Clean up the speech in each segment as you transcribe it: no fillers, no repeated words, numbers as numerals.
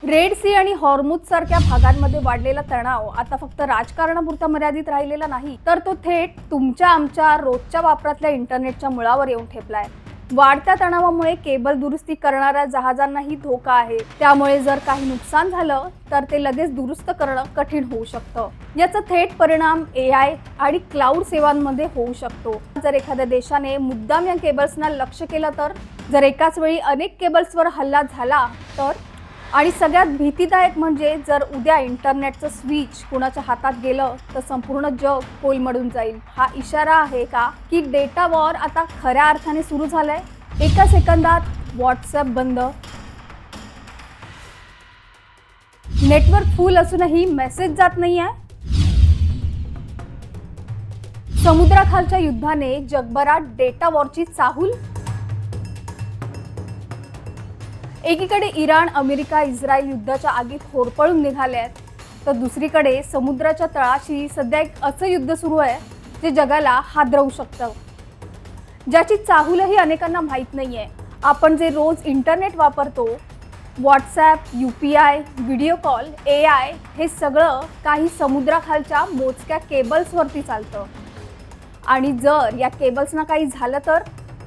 Red C आणि हॉर्मुझ सारख्या भागांमध्ये वाढलेला तणाव आता फक्त राजकारणापुरता मर्यादित राहिलेला नाही, तर तो थेट तुमच्या आमच्या रोजच्या वापरातल्या इंटरनेटच्या मुळावर येऊन ठेपलाय. वाढत्या तणावामुळे केबल दुरुस्ती करणाऱ्या जहाजांनाही धोका आहे. त्यामुळे जर काही नुकसान झालं तर ते लगेच दुरुस्त करणं कठीण होऊ शकतं. याचा थेट परिणाम AI आणि क्लाउड सेवांमध्ये होऊ शकतो. जर एखाद्या देशाने मुद्दाम या केबल्सना लक्ष्य केलं तर, जर एकाच वेळी अनेक केबल्सवर हल्ला झाला तर, आणि सगळ्यात भीतीदायक म्हणजे जर उद्या इंटरनेटचं स्विच कुणाच्या हातात गेलं तर संपूर्ण जग कोलमडून जाईल. हा इशारा आहे का की डेटा वॉर आता खऱ्या अर्थाने सुरू झालाय? एका सेकंदात व्हॉट्सअप बंद, नेटवर्क फुल असूनही मेसेज जात नाहीये. समुद्राखालच्या युद्धाने जगभरात डेटा वॉरची चाहूल. एकीकडे इराण, अमेरिका, इस्रायल युद्धाच्या आगीत होरपळून निघाल्यात, तर दुसरीकडे समुद्राच्या तळाशी सध्या एक असं युद्ध सुरू आहे जे जगाला हादरवू शकतं, ज्याची चाहूलही अनेकांना माहीत नाहीये. आपण जे रोज इंटरनेट वापरतो, WhatsApp, UPI, video call, AI, हे सगळं काही समुद्राखालच्या मोजक्या केबल्सवरती चालतं. आणि जर या केबल्सना काही झालं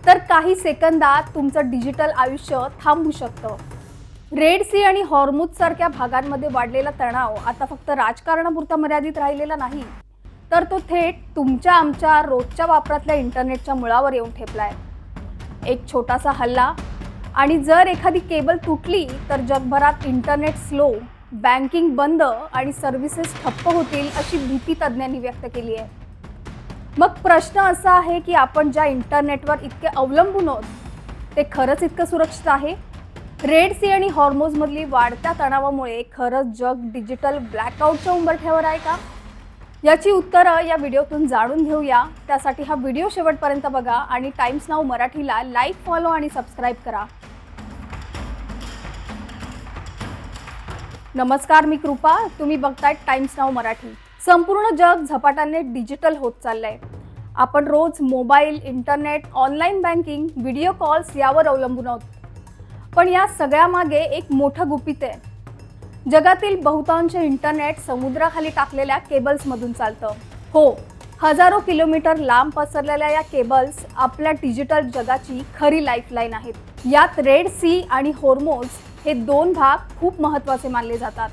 तर काही सेकंदात तुमचं डिजिटल आयुष्य थांबू शकतं. रेड सी आणि हॉर्मुझ सारख्या भागांमध्ये वाढलेला तणाव आता फक्त राजकारणापुरता मर्यादित राहिलेला नाही, तर तो थेट तुमच्या आमच्या रोजच्या वापरातल्या इंटरनेटच्या मुळावर येऊन ठेपलाय. एक छोटासा हल्ला आणि जर एखादी केबल तुटली तर जगभरात इंटरनेट स्लो, बँकिंग बंद आणि सर्व्हिसेस ठप्प होतील अशी भीती तज्ज्ञांनी व्यक्त केली आहे. मग प्रश्न असा आहे की आपण ज्या इंटरनेटवर इतके अवलंबून आहोत ते खरंच इतकं सुरक्षित आहे? रेड सी आणि हॉर्मुझमधली वाढत्या तणावामुळे खरंच जग डिजिटल ब्लॅकआउटच्या उंबरठ्यावर आहे का? याची उत्तरं या व्हिडिओतून जाणून घेऊया. त्यासाठी हा व्हिडिओ शेवटपर्यंत बघा आणि टाइम्स नाऊ मराठीला लाईक, फॉलो आणि सबस्क्राईब करा. नमस्कार, मी कृपा. तुम्ही बघताय टाइम्स नाऊ मराठी. संपूर्ण जग झपाट्याने डिजिटल होत चाललंय. आपण रोज mobile, internet, online banking, video calls यावर अवलंबून आहोत. पण या सगळ्यामागे एक मोठं गुपित आहे. जगातील बहुतांश इंटरनेट समुद्राखाली टाकलेल्या केबल्समधून चालतं. हो, हजारो किलोमीटर लांब पसरलेल्या या केबल्स आपल्या डिजिटल जगाची खरी लाईफलाईन आहेत. यात रेड सी आणि हॉर्मुझ हे दोन भाग खूप महत्त्वाचे मानले जातात,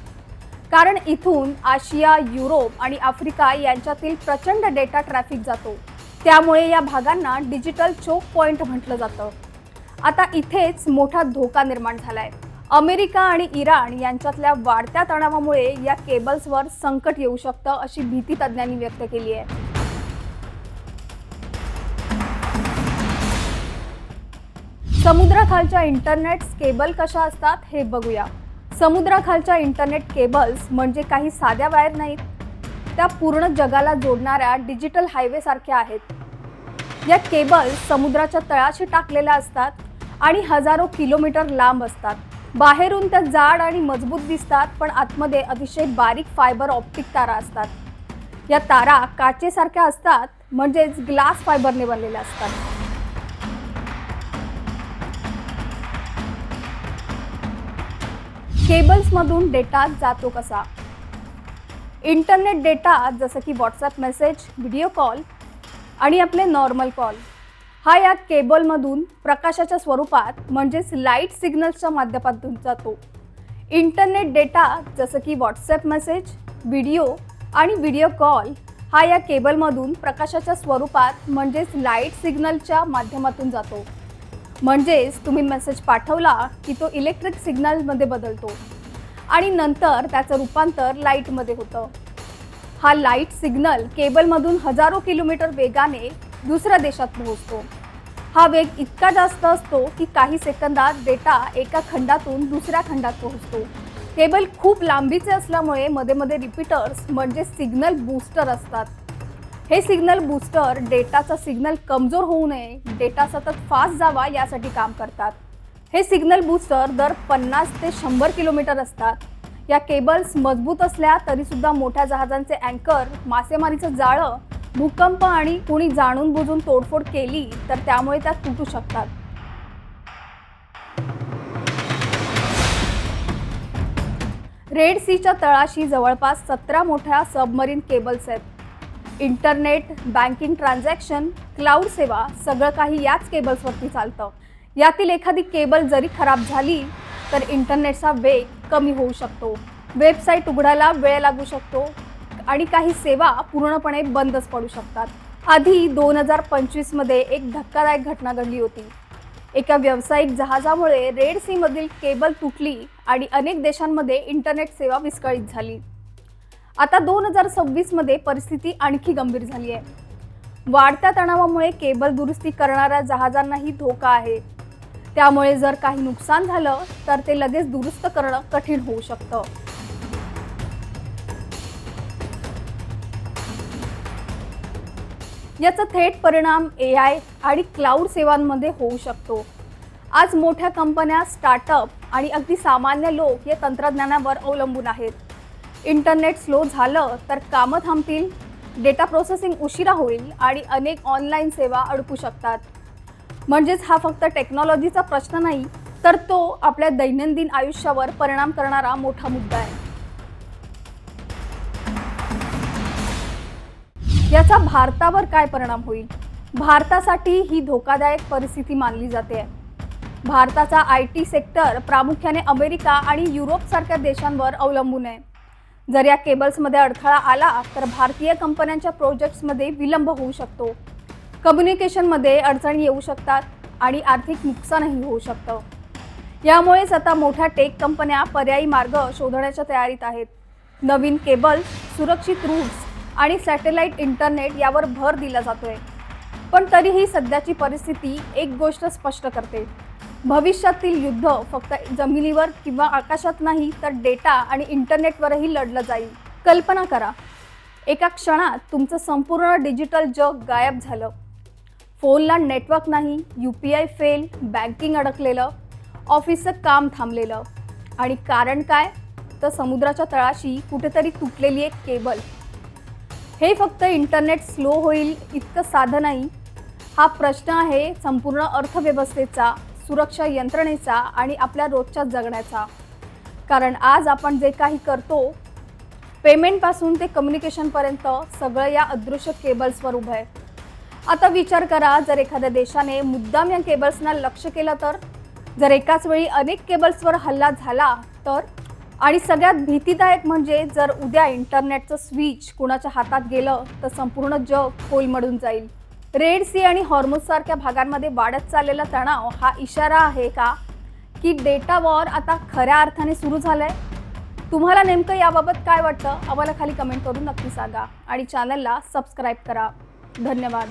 कारण इथून आशिया, युरोप आणि आफ्रिका यांच्यातील प्रचंड डेटा ट्रॅफिक जातो. त्यामुळे या भागांना डिजिटल चोक पॉइंट म्हटलं जातं. आता इथेच मोठा धोका निर्माण झालाय. अमेरिका आणि इराण यांच्यातल्या वाढत्या तणावामुळे या केबल्सवर संकट येऊ शकतं अशी भीती तज्ज्ञांनी व्यक्त केली आहे. समुद्राखालच्या इंटरनेट केबल कशा असतात हे बघूया. समुद्राखालच्या इंटरनेट केबल्स म्हणजे काही साध्या वायर नाहीत, त्या पूर्ण जगाला जोडणाऱ्या डिजिटल हायवे सारख्या आहेत. या केबल्स समुद्राच्या तळाशी टाकलेल्या असतात आणि हजारो किलोमीटर लांब असतात. बाहेरून त्या जाड आणि मजबूत दिसतात, पण आतमध्ये अतिशय बारीक फायबर ऑप्टिक तारा असतात. या तारा काचेसारख्या असतात, म्हणजेच ग्लास फायबरने बनलेल्या असतात. केबल्समधून डेटा जातो कसा? इंटरनेट डेटा जसं की व्हॉट्सॲप मेसेज, व्हिडिओ कॉल आणि आपले नॉर्मल कॉल हा या केबलमधून प्रकाशाच्या स्वरूपात म्हणजेच लाईट सिग्नल्सच्या माध्यमातून जातो. इंटरनेट डेटा जसं की व्हॉट्सॲप मेसेज, व्हिडिओ कॉल हा या केबलमधून प्रकाशाच्या स्वरूपात म्हणजेच लाईट सिग्नलच्या माध्यमातून जातो. म्हणजेच तुम्ही मेसेज पाठवला की तो इलेक्ट्रिक सिग्नलमध्ये बदलतो आणि नंतर त्याचं रूपांतर लाईटमध्ये होतं. हा लाईट सिग्नल केबलमधून हजारो किलोमीटर वेगाने दुसऱ्या देशात पोहोचतो. हा वेग इतका जास्त असतो की काही सेकंदात डेटा एका खंडातून दुसऱ्या खंडात पोहोचतो. केबल खूप लांबीचे असल्यामुळे मध्ये मध्ये रिपीटर्स म्हणजे सिग्नल बूस्टर असतात. हे सिग्नल बूस्टर डेटाचा सिग्नल कमजोर होऊ नये, डेटा सतत फास्ट जावा यासाठी काम करतात. हे सिग्नल बूस्टर दर 50 ते 100 किलोमीटर असतात. या केबल्स मजबूत असल्या तरीसुद्धा मोठ्या जहाजांचे अँकर, मासेमारीचं जाळं, भूकंप आणि कुणी जाणून बुजून तोडफोड केली तर त्यामुळे त्या तुटू शकतात. रेड सीच्या तळाशी जवळपास 17 मोठ्या सबमरीन केबल्स आहेत. इंटरनेट, बँकिंग ट्रान्झॅक्शन, क्लाउड सेवा सगळं काही याच केबल्सवरती चालतं. यातील एखादी केबल जरी खराब झाली तर इंटरनेटचा वेग कमी होऊ शकतो, वेबसाईट उघडायला वेळ लागू शकतो आणि काही सेवा पूर्णपणे बंदच पडू शकतात. आधी 2025 मध्ये एक धक्कादायक घटना घडली होती. एका व्यावसायिक जहाजामुळे रेड सी मधील केबल तुटली आणि अनेक देशांमध्ये इंटरनेट सेवा विस्कळीत झाली. आता 2026 मध्ये परिस्थिती आणखी गंभीर झाली आहे. वाढत्या तणावामुळे केबल दुरुस्ती करणाऱ्या जहाजांनाही धोका आहे. त्यामुळे जर काही नुकसान झालं तर ते लगेच दुरुस्त करणं कठीण होऊ शकतं. याचा थेट परिणाम AI आणि क्लाउड सेवांमध्ये होऊ शकतो. आज मोठ्या कंपन्या, स्टार्टअप आणि अगदी सामान्य लोक या तंत्रज्ञानावर अवलंबून आहेत. इंटरनेट स्लो झालं तर कामं थांबतील, डेटा प्रोसेसिंग उशिरा होईल आणि अनेक ऑनलाईन सेवा अडकू शकतात. म्हणजेच हा फक्त टेक्नॉलॉजीचा प्रश्न नाही, तर तो आपल्या दैनंदिन आयुष्यावर परिणाम करणारा मोठा मुद्दा आहे. याचा भारतावर काय परिणाम होईल? भारतासाठी ही धोकादायक परिस्थिती मानली जाते. भारताचा IT सेक्टर प्रामुख्याने अमेरिका आणि युरोपसारख्या देशांवर अवलंबून आहे. जर या केबल्समध्ये अडथळा आला तर भारतीय कंपन्यांच्या प्रोजेक्ट्समध्ये विलंब होऊ शकतो, कम्युनिकेशनमध्ये अडचणी येऊ शकतात आणि आर्थिक नुकसानही होऊ शकतं. यामुळेच आता मोठ्या टेक कंपन्या पर्यायी मार्ग शोधण्याच्या तयारीत आहेत. नवीन केबल्स, सुरक्षित रूट्स आणि सॅटेलाइट इंटरनेट यावर भर दिला जातोय. पण तरीही सध्याची परिस्थिती एक गोष्ट स्पष्ट करते: भविष्यातील युद्ध फक्त जमिनीवर किंवा आकाशात नाही, तर डेटा आणि इंटरनेटवरही लढलं जाईल. कल्पना करा, एका क्षणात तुमचं संपूर्ण डिजिटल जग गायब झालं. फोनला नेटवर्क नाही, UPI फेल, बँकिंग अडकलेलं, ऑफिसचं काम थांबलेलं. आणि कारण काय? तर समुद्राच्या तळाशी कुठेतरी तुटलेली एक केबल. हे फक्त इंटरनेट स्लो होईल इतकं साधं नाही. हा प्रश्न आहे संपूर्ण अर्थव्यवस्थेचा, सुरक्षा यंत्रणेचा आणि आपल्या रोजच्या जगण्याचा. कारण आज आपण जे काही करतो, पेमेंटपासून ते कम्युनिकेशनपर्यंत, सगळं या अदृश्य केबल्सवर उभं आहे. आता विचार करा, जर एखाद्या देशाने मुद्दाम या केबल्सना लक्ष केलं तर? जर एकाच वेळी अनेक केबल्सवर हल्ला झाला तर? आणि सगळ्यात भीतीदायक म्हणजे जर उद्या इंटरनेटचं स्विच कुणाच्या हातात गेलं तर संपूर्ण जग कोलमडून जाईल. रेड सी आणि हॉर्मुझसारख्या भागांमध्ये वाढत चाललेला तणाव हा इशारा आहे का की डेटा वॉर आता खऱ्या अर्थाने सुरू झालंय? तुम्हाला नेमकं याबाबत काय वाटतं? आम्हाला खाली कमेंट करून नक्की सांगा आणि चॅनलला सबस्क्राईब करा. धन्यवाद.